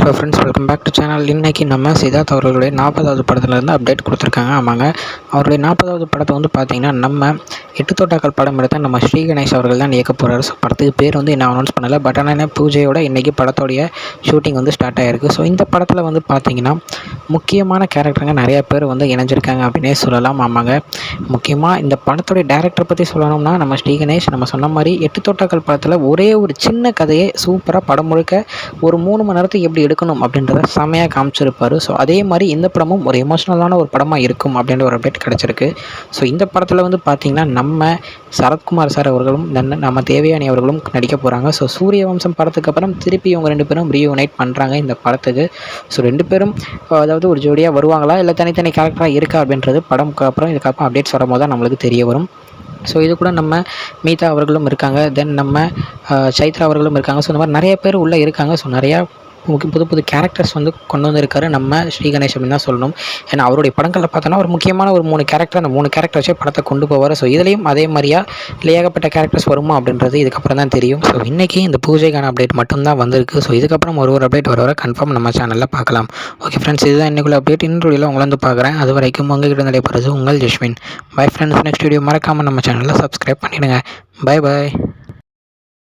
Hello friends, welcome back to channel. இன்றைக்கி நம்ம சித்தார்த் அவர்களுடைய 40வது படத்துலேருந்து அப்டேட் கொடுத்துருக்காங்க. ஆமாங்க, அவருடைய 40வது படத்தை வந்து பார்த்திங்கன்னா நம்ம 8 தோட்டாக்கள் படம் எடுத்த நம்ம ஸ்ரீ கணேஷ் அவர்கள் தான் இயக்க போகிறார். ஸோ படத்துக்கு பேர் வந்து இன்னும் அனௌன்ஸ் பண்ணலை. பட் ஆனால் பூஜையோட இன்றைக்கி படத்தோடைய ஷூட்டிங் வந்து ஸ்டார்ட் ஆகிருக்கு. ஸோ இந்த படத்தில் வந்து பார்த்திங்கன்னா முக்கியமான கேரக்டருங்க நிறையா பேர் வந்து இணைஞ்சிருக்காங்க அப்படின்னே சொல்லலாம். ஆமாங்க, முக்கியமாக இந்த படத்துடைய டேரக்டரை பற்றி சொல்லணும்னா நம்ம ஸ்ரீ கணேஷ் நம்ம சொன்ன மாதிரி 8 தோட்டாக்கள் படத்தில் ஒரே ஒரு சின்ன கதையை சூப்பராக படம் முழுக்க ஒரு 3 மணி நேரத்துக்கு எப்படி எடுக்கணும் அப்படின்றத செமையாக காமிச்சிருப்பார். ஸோ அதே மாதிரி இந்த படமும் ஒரு எமோஷ்னலான ஒரு படமாக இருக்கும் அப்படின்ற ஒரு அப்டேட் கிடச்சிருக்கு. ஸோ இந்த படத்தில் வந்து பார்த்திங்கன்னா நம்ம சரத்குமார் சார் அவர்களும் நம்ம தேவயானி அவர்களும் நடிக்க போகிறாங்க. ஸோ சூரியவம்சம் படத்துக்கு அப்புறம் திருப்பி இவங்க 2 பேரும் ரீயூனைட் பண்ணுறாங்க இந்த படத்துக்கு. ஸோ 2 பேரும் அதாவது ஒரு ஜோடியாக வருவாங்களா இல்லை தனித்தனி கேரக்டராக இருக்கா அப்படின்றது படம்க்கு அப்புறம் இதுக்கப்புறம் அப்டேட்ஸ் வரும்போது தான் நம்மளுக்கு தெரிய வரும். ஸோ இது கூட நம்ம மீதா அவர்களும் இருக்காங்க, தென் நம்ம சைத்ரா அவர்களும் இருக்காங்க. ஸோ இந்த மாதிரி நிறைய பேர் உள்ளே இருக்காங்க. ஸோ நிறையா புது புது கேரக்டர்ஸ் வந்து கொண்டு வந்திருக்காரு நம்ம ஸ்ரீ கணேஷ் அப்படின்னு தான் சொல்லணும். ஏன்னா அவருடைய படங்களில் பார்த்தோன்னா ஒரு முக்கியமான ஒரு 3 கேரக்டர், அந்த 3 கேரக்டர் வச்சு படத்தை கொண்டு போவார். ஸோ இதுலேயும் அதே மாதிரியா இல்லை ஏகப்பட்ட கேரக்டர்ஸ் வருமா அப்படின்றது இதுக்கப்புறம் தான் தெரியும். ஸோ இன்றைக்கி இந்த பூஜைக்கான அப்டேட் மட்டும்தான் வந்திருக்கு. ஸோ இதுக்கப்புறம் ஒரு அப்டேட் வர கன்ஃபார்ம் நம்ம சேனலில் பார்க்கலாம். ஓகே ஃப்ரெண்ட்ஸ், இதுதான் இன்றைக்குள்ள அப்டேட். இன்னொரு உங்களை வந்து பார்க்குறேன். அது வரைக்கும் உங்கள்கிட்ட நடைபெறுறது உங்கள் Jaswin. Bye friends, next video மறக்காமல் நம்ம சேனலில் சப்ஸ்கிரைப் பண்ணிவிடுங்க. Bye bye.